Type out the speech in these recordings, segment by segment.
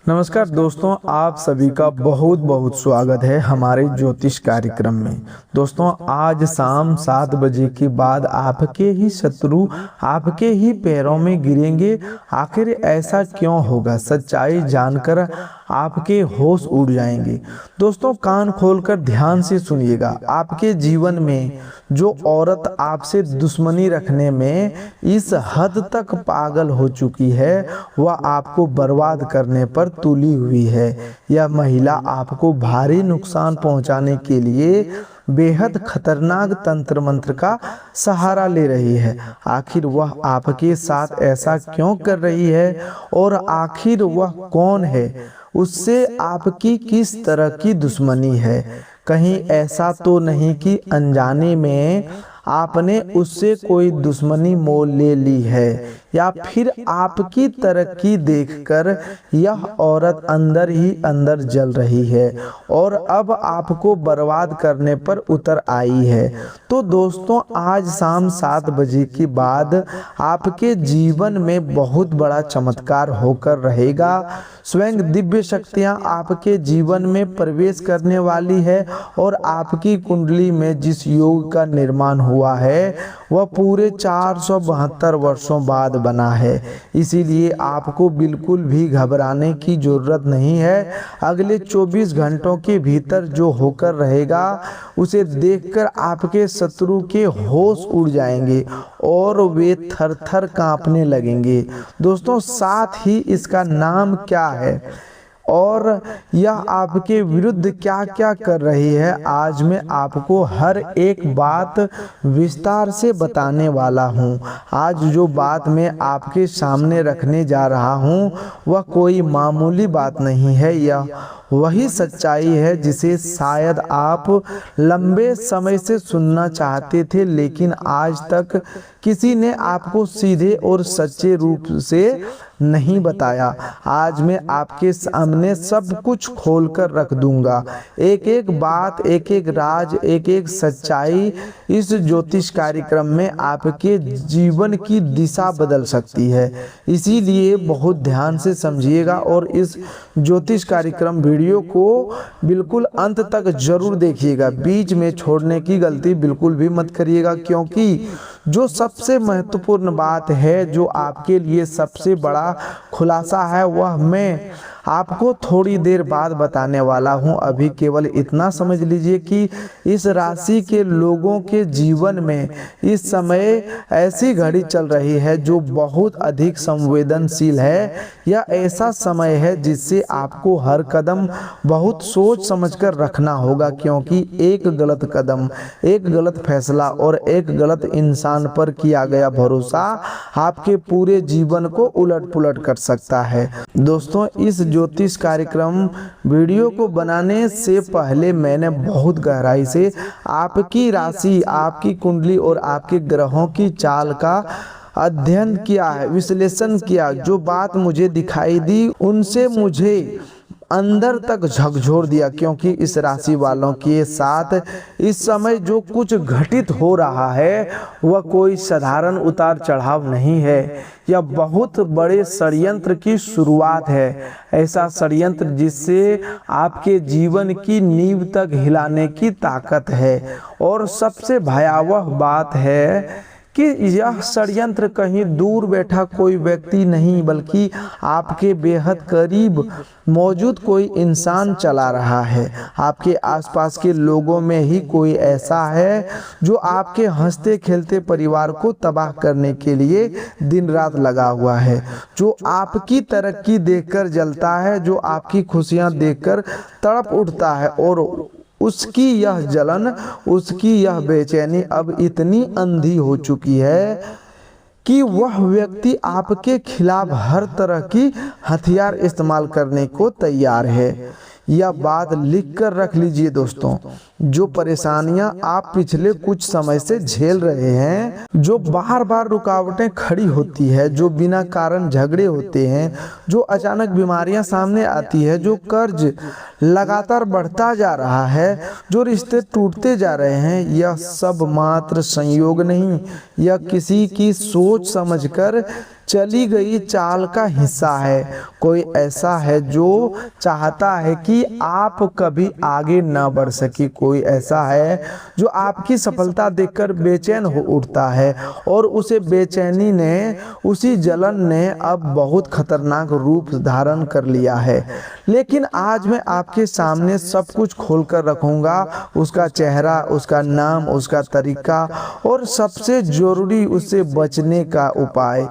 नमस्कार दोस्तों, आप सभी का बहुत बहुत स्वागत है हमारे ज्योतिष कार्यक्रम में। दोस्तों, आज शाम 7 बजे के बाद आपके ही शत्रु आपके ही पैरों में गिरेंगे। आखिर ऐसा क्यों होगा? सच्चाई जानकर आपके होश उड़ जाएंगे। दोस्तों, कान खोलकर ध्यान से सुनिएगा। आपके जीवन में जो औरत आपसे दुश्मनी रखने में इस हद तक पागल हो चुकी है, वह आपको बर्बाद करने पर तुली हुई है। यह महिला आपको भारी नुकसान पहुंचाने के लिए बेहद खतरनाक तंत्र मंत्र का सहारा ले रही है। आखिर वह आपके साथ ऐसा क्यों कर रही है और आखिर वह कौन है? उससे आपकी किस तरह की दुश्मनी है? कहीं ऐसा तो नहीं कि अनजाने में आपने उससे कोई दुश्मनी मोल ले ली है, या फिर आपकी तरक्की देखकर यह औरत अंदर ही अंदर जल रही है और अब आपको बर्बाद करने पर उतर आई है। तो दोस्तों, आज शाम 7 बजे के बाद आपके जीवन में बहुत बड़ा चमत्कार होकर रहेगा। स्वयं दिव्य शक्तियां आपके जीवन में प्रवेश करने वाली है और आपकी कुंडली में जिस योग का निर्माण हुआ है वह पूरे 472 वर्षों बाद बना है। इसीलिए आपको बिल्कुल भी घबराने की जरूरत नहीं है। अगले 24 घंटों के भीतर जो होकर रहेगा उसे देखकर आपके शत्रु के होश उड़ जाएंगे और वे थर थर कांपने लगेंगे। दोस्तों, साथ ही इसका नाम क्या है और यह आपके विरुद्ध क्या क्या कर रही है, आज मैं आपको हर एक बात विस्तार से बताने वाला हूँ। आज जो बात मैं आपके सामने रखने जा रहा हूँ वह कोई मामूली बात नहीं है। यह वही सच्चाई है जिसे शायद आप लंबे समय से सुनना चाहते थे, लेकिन आज तक किसी ने आपको सीधे और सच्चे रूप से नहीं बताया। आज मैं आपके सामने सब कुछ खोलकर रख दूंगा। एक एक बात, एक एक राज, एक एक सच्चाई इस ज्योतिष कार्यक्रम में आपके जीवन की दिशा बदल सकती है। इसीलिए बहुत ध्यान से समझिएगा और इस ज्योतिष कार्यक्रम वीडियो को बिल्कुल अंत तक जरूर देखिएगा। बीच में छोड़ने की गलती बिल्कुल भी मत करिएगा, क्योंकि जो सबसे महत्वपूर्ण बात है, जो आपके लिए सबसे बड़ा खुलासा है, वह मैं आपको थोड़ी देर बाद बताने वाला हूं। अभी केवल इतना समझ लीजिए कि इस राशि के लोगों के जीवन में इस समय ऐसी घड़ी चल रही है जो बहुत अधिक संवेदनशील है। यह ऐसा समय है जिससे आपको हर कदम बहुत सोच समझकर रखना होगा, क्योंकि एक गलत कदम, एक गलत फैसला और एक गलत इंसान पर किया गया भरोसा आपके पूरे जीवन को उलट पुलट कर सकता है। दोस्तों, इस ज्योतिष कार्यक्रम वीडियो को बनाने से पहले मैंने बहुत गहराई से आपकी राशि, आपकी कुंडली और आपके ग्रहों की चाल का अध्ययन किया है, विश्लेषण किया। जो बात मुझे दिखाई दी उनसे मुझे अंदर तक झकझोर दिया, क्योंकि इस राशि वालों के साथ इस समय जो कुछ घटित हो रहा है वह कोई साधारण उतार चढ़ाव नहीं है। यह बहुत बड़े षड्यंत्र की शुरुआत है। ऐसा षड्यंत्र जिससे आपके जीवन की नींव तक हिलाने की ताकत है। और सबसे भयावह बात है कि यह षड्यंत्र कहीं दूर बैठा कोई व्यक्ति नहीं, बल्कि आपके बेहद करीब मौजूद कोई इंसान चला रहा है। आपके आसपास के लोगों में ही कोई ऐसा है जो आपके हंसते खेलते परिवार को तबाह करने के लिए दिन रात लगा हुआ है, जो आपकी तरक्की देखकर जलता है, जो आपकी खुशियां देखकर तड़प उठता है। और उसकी यह जलन, उसकी यह बेचैनी अब इतनी अंधी हो चुकी है कि वह व्यक्ति आपके खिलाफ हर तरह की हथियार इस्तेमाल करने को तैयार है। यह बात लिख कर रख लीजिए दोस्तों। जो परेशानियां आप पिछले कुछ समय से झेल रहे हैं, जो बार बार रुकावटें खड़ी होती है, जो बिना कारण झगड़े होते हैं, जो अचानक बीमारियां सामने आती है, जो कर्ज लगातार बढ़ता जा रहा है, जो रिश्ते टूटते जा रहे हैं, यह सब मात्र संयोग नहीं, यह किसी की सोच समझकर चली गई चाल का हिस्सा है। कोई ऐसा है जो चाहता है कि आप कभी आगे ना बढ़ सके। कोई ऐसा है जो आपकी सफलता देखकर बेचैन हो उठता है और उसे बेचैनी ने, उसी जलन ने अब बहुत खतरनाक रूप धारण कर लिया है। लेकिन आज मैं आपके सामने सब कुछ खोलकर रखूंगा, उसका चेहरा, उसका नाम, उसका तरीका और सबसे जरूरी उससे बचने का उपाय।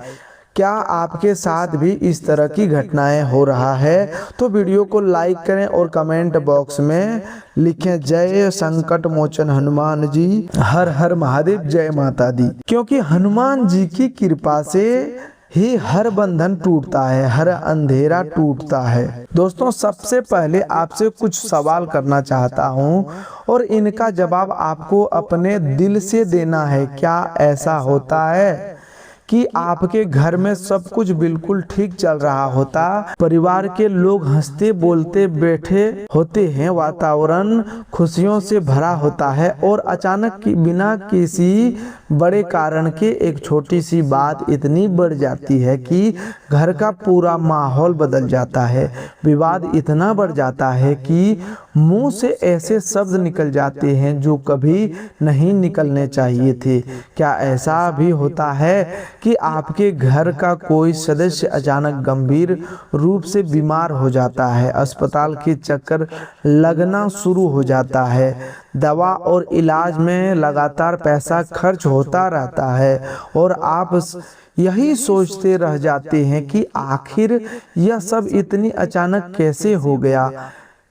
क्या आपके साथ भी इस तरह की घटनाएं हो रहा है? तो वीडियो को लाइक करें और कमेंट बॉक्स में लिखें जय संकट मोचन हनुमान जी, हर हर महादेव, जय माता दी। क्योंकि हनुमान जी की कृपा से ही हर बंधन टूटता है, हर अंधेरा टूटता है। दोस्तों, सबसे पहले आपसे कुछ सवाल करना चाहता हूं और इनका जवाब आपको अपने दिल से देना है। क्या ऐसा होता है कि आपके घर में सब कुछ बिल्कुल ठीक चल रहा होता, परिवार के लोग हंसते बोलते बैठे होते हैं, वातावरण खुशियों से भरा होता है और अचानक बिना किसी बड़े कारण के एक छोटी सी बात इतनी बढ़ जाती है कि घर का पूरा माहौल बदल जाता है। विवाद इतना बढ़ जाता है कि मुंह से ऐसे शब्द निकल जाते हैं जो कभी नहीं निकलने चाहिए थे। क्या ऐसा भी होता है कि आपके घर का कोई सदस्य अचानक गंभीर रूप से बीमार हो जाता है, अस्पताल के चक्कर लगना शुरू हो जाता है, दवा और इलाज में लगातार पैसा खर्च होता रहता है और आप यही सोचते रह जाते हैं कि आखिर यह सब इतनी अचानक कैसे हो गया?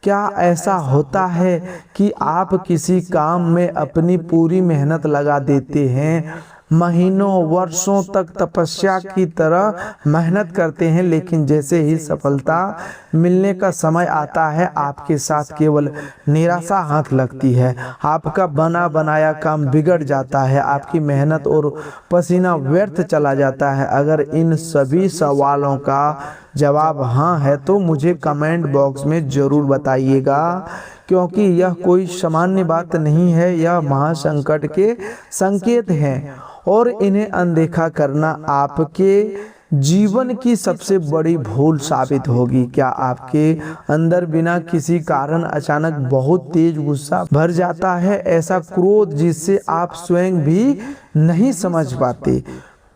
क्या ऐसा होता है कि आप किसी काम में अपनी पूरी मेहनत लगा देते हैं, महीनों वर्षों तक तपस्या की तरह मेहनत करते हैं, लेकिन जैसे ही सफलता मिलने का समय आता है आपके साथ केवल निराशा हाथ लगती है, आपका बना बनाया काम बिगड़ जाता है, आपकी मेहनत और पसीना व्यर्थ चला जाता है? अगर इन सभी सवालों का जवाब हाँ है तो मुझे कमेंट बॉक्स में ज़रूर बताइएगा, क्योंकि यह कोई सामान्य बात नहीं है, यह महासंकट के संकेत हैं और इन्हें अनदेखा करना आपके जीवन की सबसे बड़ी भूल साबित होगी। क्या आपके अंदर बिना किसी कारण अचानक बहुत तेज गुस्सा भर जाता है, ऐसा क्रोध जिससे आप स्वयं भी नहीं समझ पाते?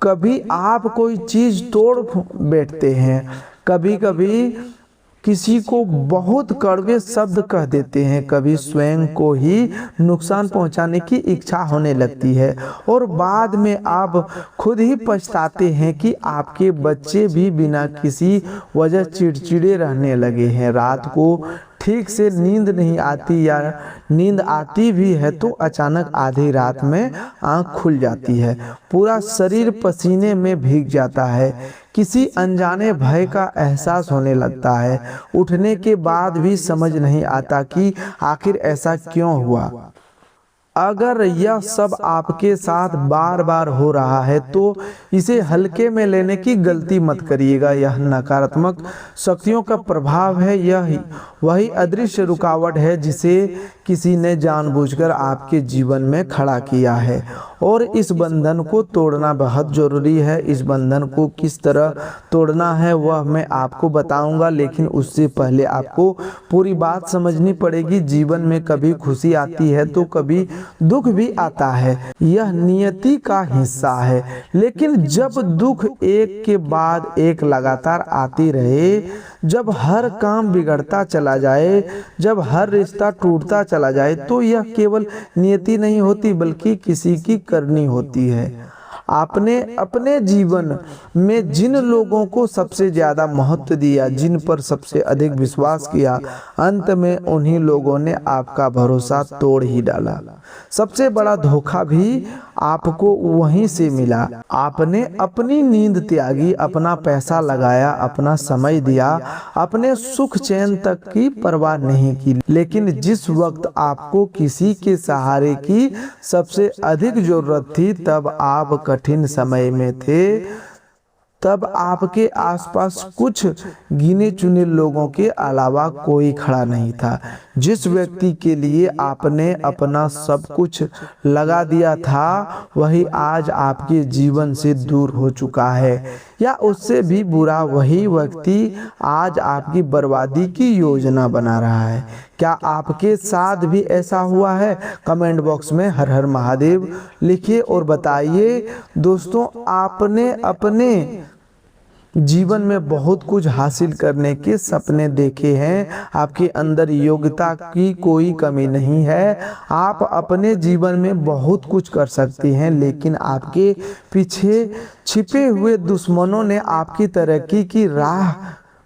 कभी आप कोई चीज तोड़ बैठते हैं, कभी कभी किसी को बहुत कड़वे शब्द कह देते हैं, कभी स्वयं को ही नुकसान पहुंचाने की इच्छा होने लगती है और बाद में आप खुद ही पछताते हैं कि आपके बच्चे भी बिना किसी वजह चिड़चिड़े रहने लगे हैं। रात को ठीक से नींद नहीं आती या नींद आती भी है तो अचानक आधी रात में आंख खुल जाती है, पूरा शरीर पसीने में भीग जाता है, किसी अनजाने भय का एहसास होने लगता है। उठने के बाद भी समझ नहीं आता कि आखिर ऐसा क्यों हुआ। अगर यह सब आपके साथ बार बार हो रहा है तो इसे हल्के में लेने की गलती मत करिएगा। यह नकारात्मक शक्तियों का प्रभाव है, यह वही अदृश्य रुकावट है जिसे किसी ने जानबूझकर आपके जीवन में खड़ा किया है और इस बंधन को तोड़ना बहुत जरूरी है। इस बंधन को किस तरह तोड़ना है वह मैं आपको बताऊंगा, लेकिन उससे पहले आपको पूरी बात समझनी पड़ेगी। जीवन में कभी खुशी आती है तो कभी दुख भी आता है, यह नियति का हिस्सा है। लेकिन जब दुख एक के बाद एक लगातार आती रहे, जब हर काम बिगड़ता चला जाए, जब हर रिश्ता टूटता चला जाए, तो यह केवल नियति नहीं होती बल्कि किसी की करनी होती है। आपने अपने जीवन में जिन लोगों को सबसे ज्यादा महत्व दिया, जिन पर सबसे अधिक विश्वास किया, अंत में उन्हीं लोगों ने आपका भरोसा तोड़ ही डाला। सबसे बड़ा धोखा भी आपको वहीं से मिला। आपने अपनी नींद त्यागी, अपना पैसा लगाया, अपना समय दिया, अपने सुख चैन तक की परवाह नहीं की, लेकिन जिस वक्त आपको किसी के सहारे की सबसे अधिक जरूरत थी तब आप कठिन समय में थे। तब आपके आसपास कुछ गिने चुने लोगों के अलावा कोई खड़ा नहीं था। जिस व्यक्ति के लिए आपने अपना सब कुछ लगा दिया था वही आज आपके जीवन से दूर हो चुका है। या उससे भी बुरा वही व्यक्ति आज आपकी बर्बादी की योजना बना रहा है। क्या आपके साथ भी ऐसा हुआ है? कमेंट बॉक्स में हर हर महादेव लिखिए और बताइए। दोस्तों, आपने अपने जीवन में बहुत कुछ हासिल करने के सपने देखे हैं, आपके अंदर योग्यता की कोई कमी नहीं है, आप अपने जीवन में बहुत कुछ कर सकते हैं, लेकिन आपके पीछे छिपे हुए दुश्मनों ने आपकी तरक्की की राह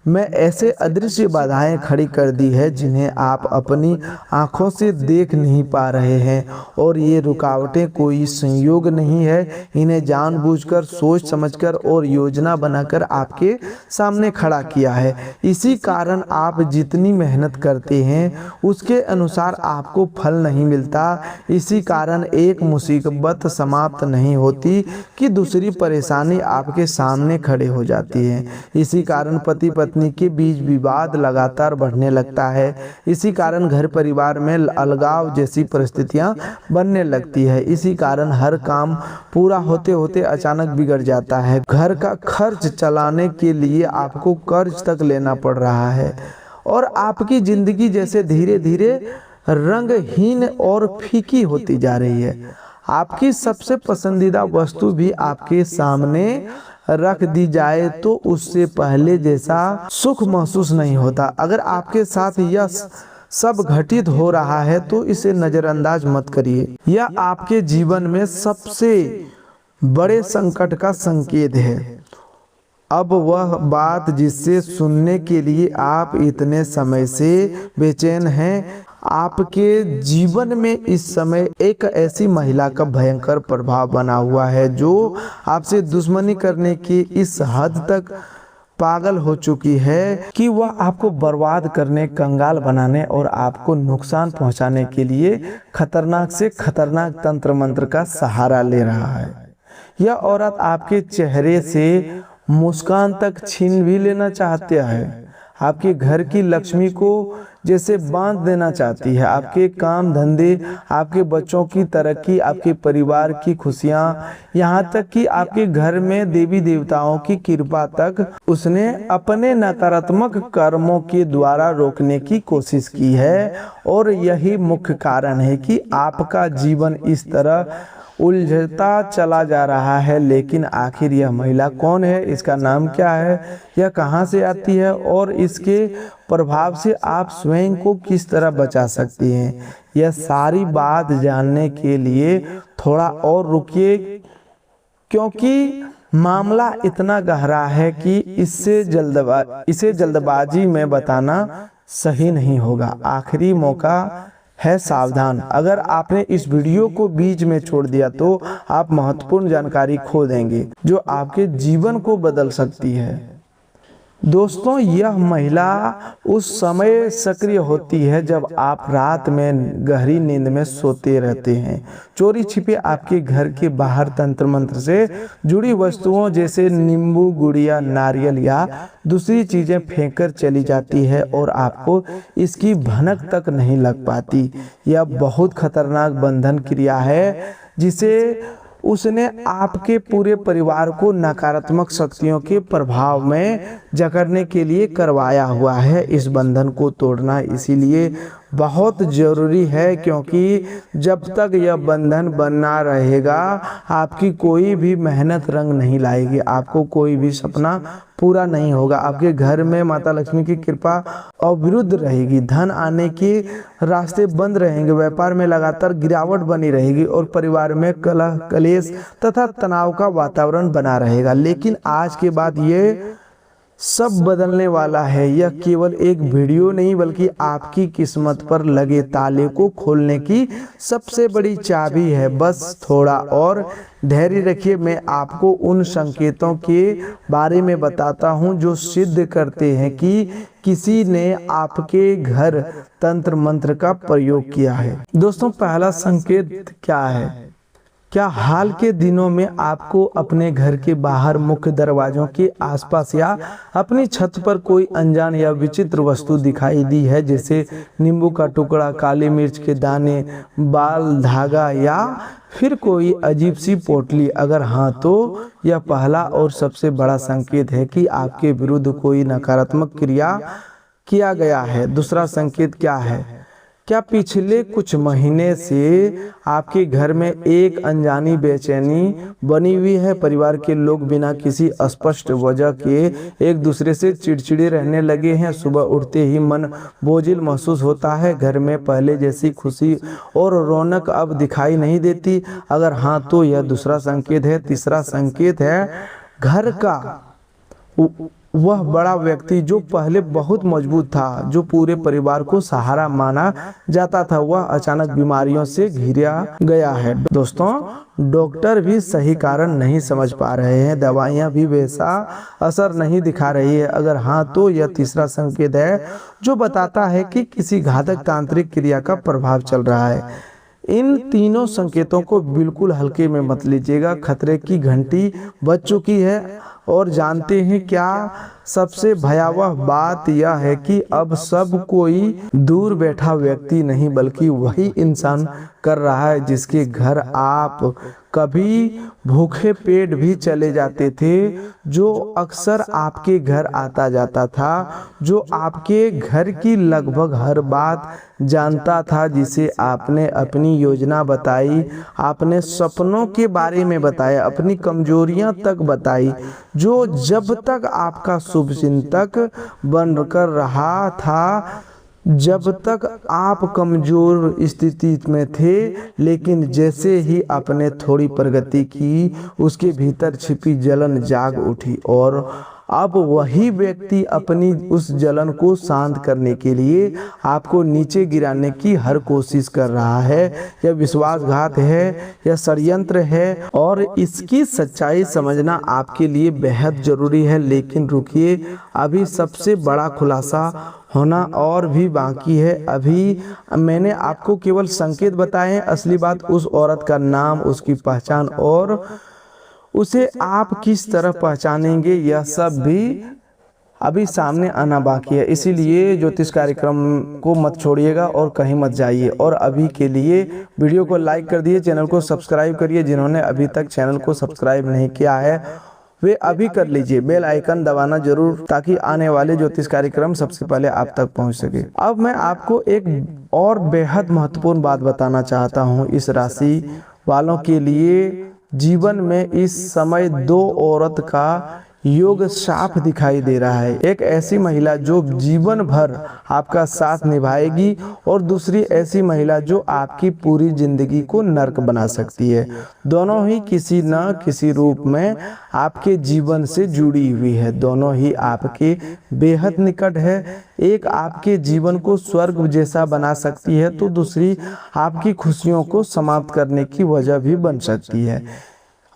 में ऐसे अदृश्य बाधाएं खड़ी कर दी है जिन्हें आप अपनी आंखों से देख नहीं पा रहे हैं। और ये रुकावटें कोई संयोग नहीं है, इन्हें जानबूझकर, सोच समझकर और योजना बनाकर आपके सामने खड़ा किया है। इसी कारण आप जितनी मेहनत करते हैं उसके अनुसार आपको फल नहीं मिलता। इसी कारण एक मुसीबत समाप्त नहीं होती कि दूसरी परेशानी आपके सामने खड़े हो जाती है। इसी कारण पति पत्नी के बीच विवाद लगातार बढ़ने लगता है। इसी कारण घर परिवार में अलगाव जैसी परिस्थितियां बनने लगती है। इसी कारण हर काम पूरा होते होते अचानक बिगड़ जाता है। घर का खर्च चलाने के लिए आपको कर्ज तक लेना पड़ रहा है और आपकी जिंदगी जैसे धीरे धीरे रंगहीन और फीकी होती जा रही है। आपकी सबसे पसंदीदा वस्तु भी आपके सामने रख दी जाए तो उससे पहले जैसा सुख महसूस नहीं होता। अगर आपके साथ यह सब घटित हो रहा है तो इसे नजरअंदाज मत करिए। यह आपके जीवन में सबसे बड़े संकट का संकेत है। अब वह बात जिससे सुनने के लिए आप इतने समय से बेचैन हैं, आपके जीवन में इस समय एक ऐसी महिला का भयंकर प्रभाव बना हुआ है जो आपसे दुश्मनी करने की इस हद तक पागल हो चुकी है कि वह आपको बर्बाद करने, कंगाल बनाने और आपको नुकसान पहुंचाने के लिए खतरनाक से खतरनाक तंत्र मंत्र का सहारा ले रहा है। यह औरत आपके चेहरे से मुस्कान तक छीन भी लेना चाहती है, आपके घर की लक्ष्मी को जैसे बांध देना चाहती है। आपके काम धंधे, आपके बच्चों की तरक्की, आपके परिवार की खुशियां, यहाँ तक कि आपके घर में देवी देवताओं की कृपा तक उसने अपने नकारात्मक कर्मों के द्वारा रोकने की कोशिश की है। और यही मुख्य कारण है कि आपका जीवन इस तरह उलझता चला जा रहा है। लेकिन आखिर यह महिला कौन है, इसका नाम क्या है, यह कहां से आती है और इसके प्रभाव से आप स्वयं को किस तरह बचा सकती हैं, यह सारी बात जानने के लिए थोड़ा और रुकिए, क्योंकि मामला इतना गहरा है कि इसे जल्दबाजी में बताना सही नहीं होगा। आखिरी मौका है, सावधान। अगर आपने इस वीडियो को बीच में छोड़ दिया तो आप महत्वपूर्ण जानकारी खो देंगे जो आपके जीवन को बदल सकती है। दोस्तों, यह महिला उस समय सक्रिय होती है जब आप रात में गहरी नींद में सोते रहते हैं। चोरी छिपे आपके घर के बाहर तंत्र मंत्र से जुड़ी वस्तुओं जैसे नींबू, गुड़िया, नारियल या दूसरी चीजें फेंककर चली जाती है और आपको इसकी भनक तक नहीं लग पाती। यह बहुत खतरनाक बंधन क्रिया है जिसे उसने आपके पूरे परिवार को नकारात्मक शक्तियों के प्रभाव में जकड़ने के लिए करवाया हुआ है। इस बंधन को तोड़ना इसीलिए बहुत जरूरी है क्योंकि जब तक यह बंधन बना रहेगा आपकी कोई भी मेहनत रंग नहीं लाएगी, आपको कोई भी सपना पूरा नहीं होगा। आपके घर में माता लक्ष्मी की कृपा अविरुद्ध रहेगी, धन आने के रास्ते बंद रहेंगे, व्यापार में लगातार गिरावट बनी रहेगी और परिवार में कलह, कलेश तथा तनाव का वातावरण बना रहेगा। लेकिन आज के बाद ये सब बदलने वाला है। यह केवल एक वीडियो नहीं बल्कि आपकी किस्मत पर लगे ताले को खोलने की सबसे बड़ी चाबी है। बस थोड़ा और धैर्य रखिए, मैं आपको उन संकेतों के बारे में बताता हूं जो सिद्ध करते हैं कि किसी ने आपके घर तंत्र मंत्र का प्रयोग किया है। दोस्तों, पहला संकेत क्या है क्या हाल के दिनों में आपको अपने घर के बाहर मुख्य दरवाजों के आसपास या अपनी छत पर कोई अनजान या विचित्र वस्तु दिखाई दी है, जैसे नींबू का टुकड़ा, काली मिर्च के दाने, बाल धागा या फिर कोई अजीब सी पोटली? अगर हाँ तो यह पहला और सबसे बड़ा संकेत है कि आपके विरुद्ध कोई नकारात्मक क्रिया किया गया है। दूसरा संकेत क्या है? क्या पिछले कुछ महीने से आपके घर में एक अनजानी बेचैनी बनी हुई है? परिवार के लोग बिना किसी स्पष्ट वजह के एक दूसरे से चिड़चिड़े रहने लगे हैं। सुबह उठते ही मन बोझिल महसूस होता है। घर में पहले जैसी खुशी और रौनक अब दिखाई नहीं देती। अगर हाँ तो यह दूसरा संकेत है। तीसरा संकेत है घर का वह बड़ा व्यक्ति जो पहले बहुत मजबूत था, जो पूरे परिवार को सहारा माना जाता था, वह अचानक बीमारियों से घिरा गया है। दोस्तों, डॉक्टर भी सही कारण नहीं समझ पा रहे हैं, दवाइयां भी वैसा असर नहीं दिखा रही है। अगर हाँ तो यह तीसरा संकेत है जो बताता है कि किसी घातक तांत्रिक क्रिया का प्रभाव चल रहा है। इन तीनों संकेतों को बिल्कुल हल्के में मत लीजिएगा। खतरे की घंटी बज चुकी है। और जानते हैं क्या सबसे भयावह बात यह है कि अब सब कोई दूर बैठा व्यक्ति नहीं बल्कि वही इंसान कर रहा है जिसके घर आप कभी भूखे पेट भी चले जाते थे, जो अक्सर आपके घर आता जाता था, जो आपके घर की लगभग हर बात जानता था, जिसे आपने अपनी योजना बताई, आपने सपनों के बारे में बताया, अपनी कमजोरियां तक बताई, जो जब तक आपका शुभचिंतक बनकर रहा था, जब तक आप कमजोर स्थिति में थे, लेकिन जैसे ही आपने थोड़ी प्रगति की, उसके भीतर छिपी जलन जाग उठी और अब वही व्यक्ति अपनी उस जलन को शांत करने के लिए आपको नीचे गिराने की हर कोशिश कर रहा है। यह विश्वासघात है, यह षड्यंत्र है और इसकी सच्चाई समझना आपके लिए बेहद जरूरी है। लेकिन रुकिए, अभी सबसे बड़ा खुलासा होना और भी बाकी है। अभी मैंने आपको केवल संकेत बताए हैं, असली बात उस औरत का नाम, उसकी पहचान और उसे आप किस तरह पहचानेंगे, यह सब भी अभी सामने आना बाकी है। इसीलिए ज्योतिष कार्यक्रम को मत छोड़िएगा और कहीं मत जाइए। और अभी के लिए वीडियो को लाइक कर दिए, चैनल को सब्सक्राइब करिए। जिन्होंने अभी तक चैनल को सब्सक्राइब नहीं किया है वे अभी कर लीजिए। बेल आइकन दबाना जरूर, ताकि आने वाले ज्योतिष कार्यक्रम सबसे पहले आप तक पहुंच सके। अब मैं आपको एक और बेहद महत्वपूर्ण बात बताना चाहता हूं। इस राशि वालों के लिए जीवन में इस समय दो औरत का योग साफ दिखाई दे रहा है। एक ऐसी महिला जो जीवन भर आपका साथ निभाएगी और दूसरी ऐसी महिला जो आपकी पूरी जिंदगी को नर्क बना सकती है। दोनों ही किसी न किसी रूप में आपके जीवन से जुड़ी हुई है, दोनों ही आपके बेहद निकट है। एक आपके जीवन को स्वर्ग जैसा बना सकती है तो दूसरी आपकी खुशियों को समाप्त करने की वजह भी बन सकती है।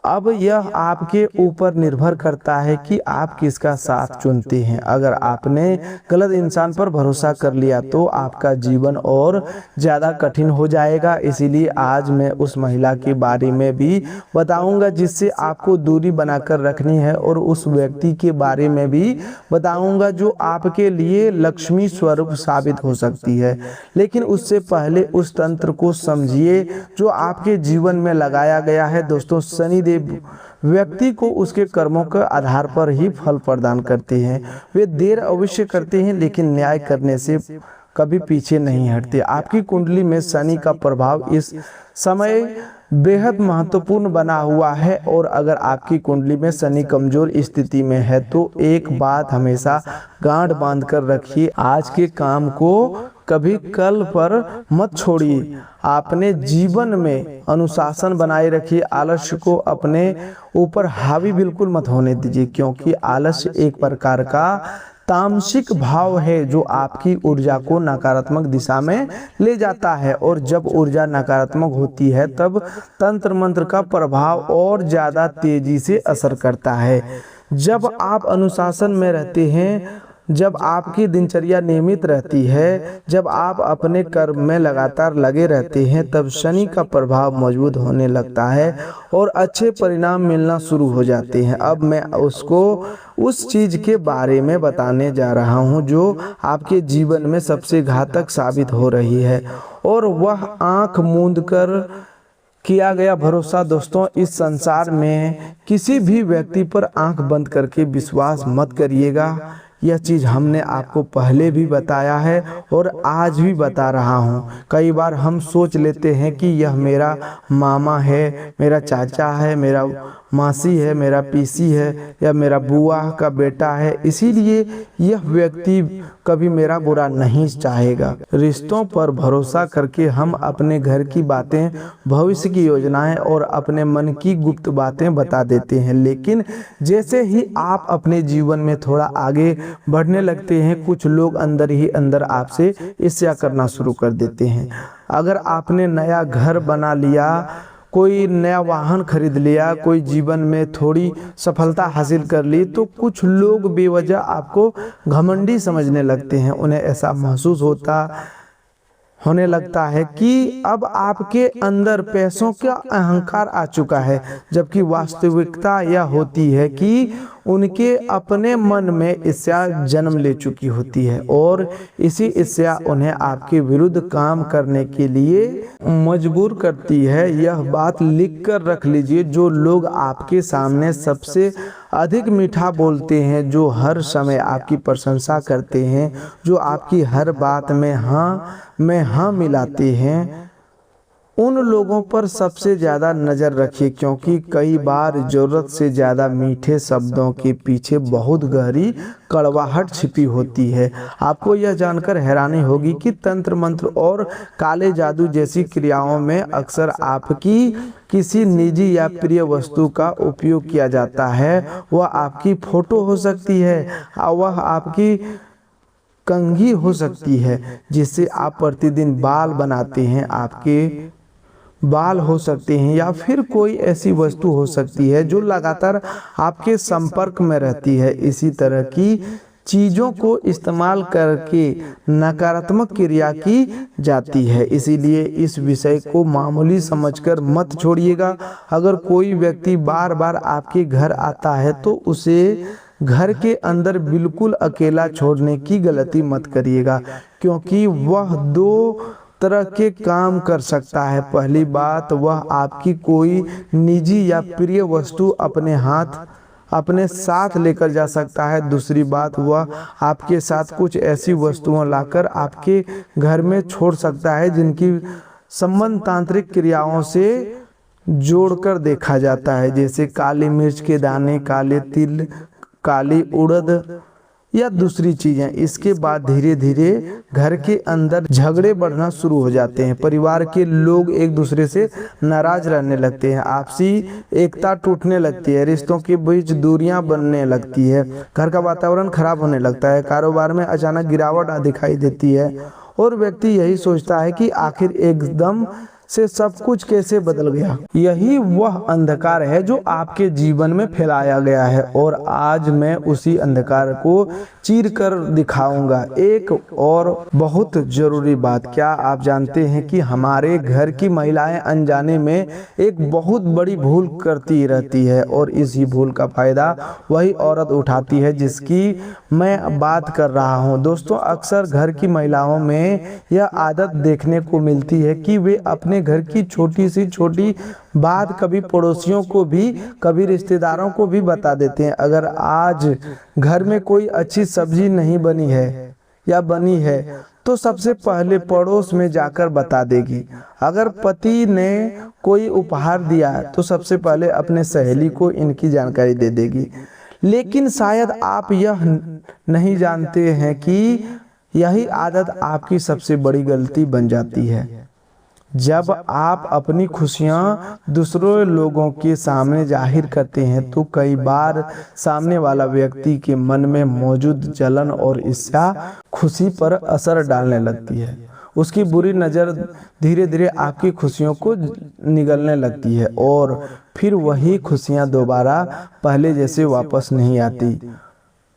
अब यह आपके ऊपर निर्भर करता है कि आप किसका साथ चुनते हैं। अगर आपने गलत इंसान पर भरोसा कर लिया तो आपका जीवन और ज़्यादा कठिन हो जाएगा। इसीलिए आज मैं उस महिला के बारे में भी बताऊंगा जिससे आपको दूरी बनाकर रखनी है, और उस व्यक्ति के बारे में भी बताऊंगा जो आपके लिए लक्ष्मी स्वरूप साबित हो सकती है। लेकिन उससे पहले उस तंत्र को समझिए जो आपके जीवन में लगाया गया है। दोस्तों, शनि व्यक्ति को उसके कर्मों के आधार पर ही फल प्रदान करते हैं। वे देर अवश्य करते हैं लेकिन न्याय करने से कभी पीछे नहीं हटते। आपकी कुंडली में शनि का प्रभाव इस समय बेहद महत्वपूर्ण बना हुआ है, और अगर आपकी कुंडली में शनि कमजोर स्थिति में है तो एक बात हमेशा गांठ बांध कर रखिए, आज के काम को कभी कल पर मत छोड़िए। आपने जीवन में अनुशासन बनाए रखिए, आलस्य को अपने ऊपर हावी बिल्कुल मत होने दीजिए, क्योंकि आलस्य एक प्रकार का तामसिक भाव है जो आपकी ऊर्जा को नकारात्मक दिशा में ले जाता है। और जब ऊर्जा नकारात्मक होती है तब तंत्र मंत्र का प्रभाव और ज्यादा तेजी से असर करता है। जब आप अनुशासन में रहते हैं, जब आपकी दिनचर्या नियमित रहती है, जब आप अपने कर्म में लगातार लगे रहते हैं, तब शनि का प्रभाव मजबूत होने लगता है और अच्छे परिणाम मिलना शुरू हो जाते हैं। अब मैं उसको उस चीज के बारे में बताने जा रहा हूं जो आपके जीवन में सबसे घातक साबित हो रही है, और वह आंख मूंद कर किया गया भरोसा। दोस्तों, इस संसार में किसी भी व्यक्ति पर आंख बंद करके विश्वास मत करिएगा। यह चीज़ हमने आपको पहले भी बताया है और आज भी बता रहा हूँ। कई बार हम सोच लेते हैं कि यह मेरा मामा है, मेरा चाचा है, मेरा मासी है, मेरा पीसी है, या मेरा बुआ का बेटा है, इसीलिए यह व्यक्ति कभी मेरा बुरा नहीं चाहेगा। रिश्तों पर भरोसा करके हम अपने घर की बातें, भविष्य की योजनाएं और अपने मन की गुप्त बातें बता देते हैं, लेकिन जैसे ही आप अपने जीवन में थोड़ा आगे बढ़ने लगते हैं, कुछ लोग अंदर ही अंदर आपसे ईर्ष्या करना शुरू कर देते हैं। अगर आपने नया घर बना लिया, कोई नया वाहन खरीद लिया, कोई जीवन में थोड़ी सफलता हासिल कर ली, तो कुछ लोग बेवजह आपको घमंडी समझने लगते हैं। उन्हें ऐसा महसूस होने लगता है कि अब आपके अंदर पैसों का अहंकार आ चुका है, जबकि वास्तविकता यह होती है कि उनके अपने मन में ईर्ष्या जन्म ले चुकी होती है और इसी ईर्ष्या उन्हें आपके विरुद्ध काम करने के लिए मजबूर करती है। यह बात लिख कर रख लीजिए, जो लोग आपके सामने सबसे अधिक मीठा बोलते हैं, जो हर समय आपकी प्रशंसा करते हैं, जो आपकी हर बात में हाँ मिलाते हैं, उन लोगों पर सबसे ज़्यादा नज़र रखिए, क्योंकि कई बार ज़रूरत से ज़्यादा मीठे शब्दों के पीछे बहुत गहरी कड़वाहट छिपी होती है। आपको यह जानकर हैरानी होगी कि तंत्र मंत्र और काले जादू जैसी क्रियाओं में अक्सर आपकी किसी निजी या प्रिय वस्तु का उपयोग किया जाता है। वह आपकी फ़ोटो हो सकती है, वह आपकी कंघी हो सकती है जिससे आप प्रतिदिन बाल बनाते हैं, आपके बाल हो सकते हैं, या फिर कोई ऐसी वस्तु हो सकती है जो लगातार आपके संपर्क में रहती है। इसी तरह की चीज़ों को इस्तेमाल करके नकारात्मक क्रिया की जाती है, इसीलिए इस विषय को मामूली समझकर मत छोड़िएगा। अगर कोई व्यक्ति बार बार आपके घर आता है तो उसे घर के अंदर बिल्कुल अकेला छोड़ने की गलती मत करिएगा, क्योंकि वह दो तरह के काम कर सकता है। पहली बात, वह आपकी कोई निजी या प्रिय वस्तु अपने साथ लेकर जा सकता है। दूसरी बात, वह आपके साथ कुछ ऐसी वस्तुएं लाकर आपके घर में छोड़ सकता है जिनकी संबंध तांत्रिक क्रियाओं से जोड़कर देखा जाता है, जैसे काली मिर्च के दाने, काले तिल, काली उड़द या दूसरी चीजें। इसके बाद धीरे धीरे घर के अंदर झगड़े बढ़ना शुरू हो जाते हैं, परिवार के लोग एक दूसरे से नाराज रहने लगते हैं, आपसी एकता टूटने लगती है, रिश्तों के बीच दूरियां बनने लगती है, घर का वातावरण खराब होने लगता है, कारोबार में अचानक गिरावट दिखाई देती है और व्यक्ति यही सोचता है कि आखिर एकदम से सब कुछ कैसे बदल गया। यही वह अंधकार है जो आपके जीवन में फैलाया गया है और आज मैं उसी अंधकार को चीर कर दिखाऊंगा। एक और बहुत जरूरी बात, क्या आप जानते हैं कि हमारे घर की महिलाएं अनजाने में एक बहुत बड़ी भूल करती रहती है और इसी भूल का फायदा वही औरत उठाती है जिसकी मैं बात कर रहा हूं। दोस्तों, अक्सर घर की महिलाओं में यह आदत देखने को मिलती है कि वे अपने घर की छोटी सी छोटी बात कभी पड़ोसियों को भी, कभी रिश्तेदारों को भी बता देते हैं। अगर आज घर में कोई अच्छी सब्जी नहीं बनी है या बनी है तो सबसे पहले पड़ोस में जाकर बता देगी। अगर पति ने कोई उपहार दिया तो सबसे पहले अपने सहेली को इनकी जानकारी दे देगी। लेकिन शायद आप यह नहीं जानते हैं कि यही आदत आपकी सबसे बड़ी गलती बन जाती है। जब आप अपनी खुशियां दूसरों लोगों के सामने जाहिर करते हैं तो कई बार सामने वाला व्यक्ति के मन में मौजूद जलन और ईर्ष्या खुशी पर असर डालने लगती है। उसकी बुरी नज़र धीरे धीरे आपकी खुशियों को निगलने लगती है और फिर वही खुशियां दोबारा पहले जैसे वापस नहीं आती।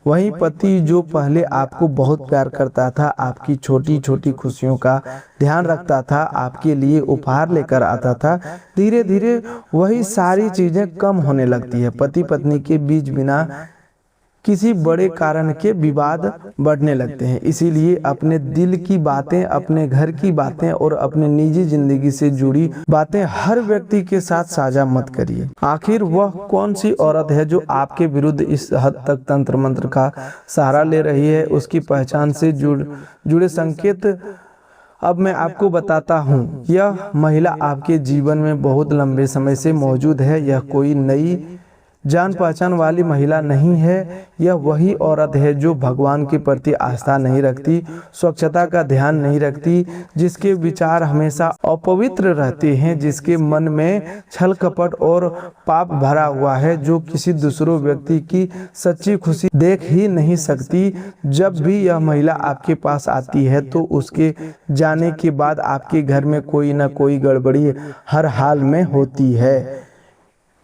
वही पति जो पहले आपको बहुत प्यार करता था, आपकी छोटी छोटी खुशियों का ध्यान रखता था, आपके लिए उपहार लेकर आता था, धीरे धीरे वही सारी चीजें कम होने लगती है। पति पत्नी के बीच बिना किसी बड़े कारण के विवाद बढ़ने लगते हैं। इसीलिए अपने दिल की बातें, अपने घर की बातें और अपने निजी जिंदगी से जुड़ी बातें हर व्यक्ति के साथ साझा मत करिए। आखिर वह कौन सी औरत है जो आपके विरुद्ध इस हद तक तंत्र मंत्र का सहारा ले रही है? उसकी पहचान से जुड़े संकेत अब मैं आपको बताता हूँ। यह महिला आपके जीवन में बहुत लंबे समय से मौजूद है। यह कोई नई जान पहचान वाली महिला नहीं है। यह वही औरत है जो भगवान के प्रति आस्था नहीं रखती, स्वच्छता का ध्यान नहीं रखती, जिसके विचार हमेशा अपवित्र रहते हैं, जिसके मन में छल कपट और पाप भरा हुआ है, जो किसी दूसरे व्यक्ति की सच्ची खुशी देख ही नहीं सकती। जब भी यह महिला आपके पास आती है तो उसके जाने के बाद आपके घर में कोई न कोई गड़बड़ी हर हाल में होती है।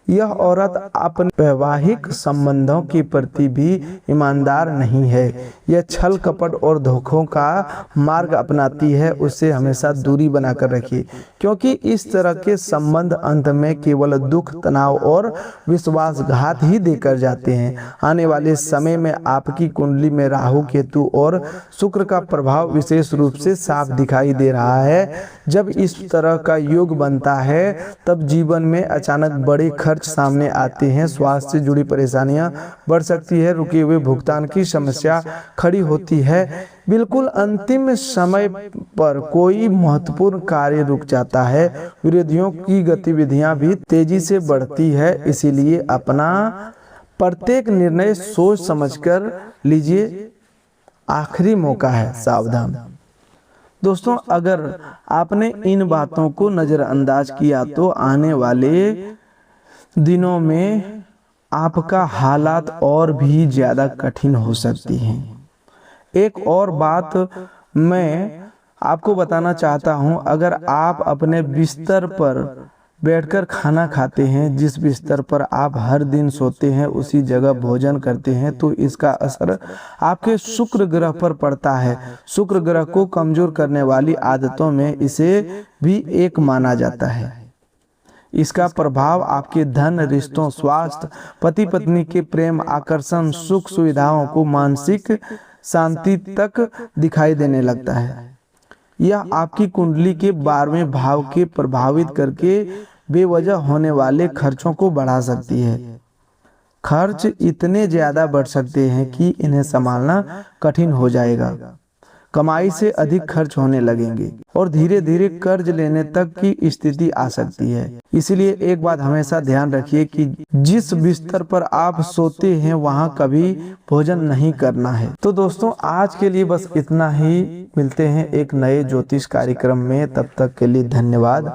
यह औरत अपने वैवाहिक संबंधों के प्रति भी ईमानदार नहीं है। यह छल कपट और धोखों का मार्ग अपनाती है। उससे हमेशा दूरी बनाकर रखिए, क्योंकि इस तरह के संबंध अंत में केवल दुख, तनाव और विश्वासघात ही देकर जाते हैं। आने वाले समय में आपकी कुंडली में राहु, केतु और शुक्र का प्रभाव विशेष रूप से साफ दिखाई दे रहा है। जब इस तरह का योग बनता है तब जीवन में अचानक बड़े खर्च सामने आते हैं। स्वास्थ्य से जुड़ी परेशानियां बढ़ सकती है। रुके हुए भुगतान की समस्या खड़ी होती है। बिल्कुल अंतिम समय पर कोई महत्वपूर्ण कार्य रुक जाता है। विरोधियों की गतिविधियां भी तेजी से बढ़ती है। इसीलिए अपना प्रत्येक निर्णय सोच समझकर लीजिए। आखिरी मौका है, सावधान। दोस्तों, अगर आपने इन बातों को नजरअंदाज किया तो आने वाले दिनों में आपका हालात और भी ज़्यादा कठिन हो सकती हैं। एक और बात मैं आपको बताना चाहता हूं, अगर आप अपने बिस्तर पर बैठकर खाना खाते हैं, जिस बिस्तर पर आप हर दिन सोते हैं, उसी जगह भोजन करते हैं, तो इसका असर आपके शुक्र ग्रह पर पड़ता है। शुक्र ग्रह को कमजोर करने वाली आदतों में इसे भी एक माना जाता है। इसका प्रभाव आपके धन, रिश्तों, स्वास्थ्य, पति पत्नी के प्रेम, आकर्षण, सुख सुविधाओं को मानसिक शांति तक दिखाई देने लगता है। यह आपकी कुंडली के 12वें भाव के प्रभावित करके बेवजह होने वाले खर्चों को बढ़ा सकती है। खर्च इतने ज्यादा बढ़ सकते हैं कि इन्हें संभालना कठिन हो जाएगा। कमाई से अधिक खर्च होने लगेंगे और धीरे धीरे कर्ज लेने तक की स्थिति आ सकती है। इसलिए एक बात हमेशा ध्यान रखिए कि जिस बिस्तर पर आप सोते हैं वहां कभी भोजन नहीं करना है। तो दोस्तों, आज के लिए बस इतना ही। मिलते हैं एक नए ज्योतिष कार्यक्रम में। तब तक के लिए धन्यवाद।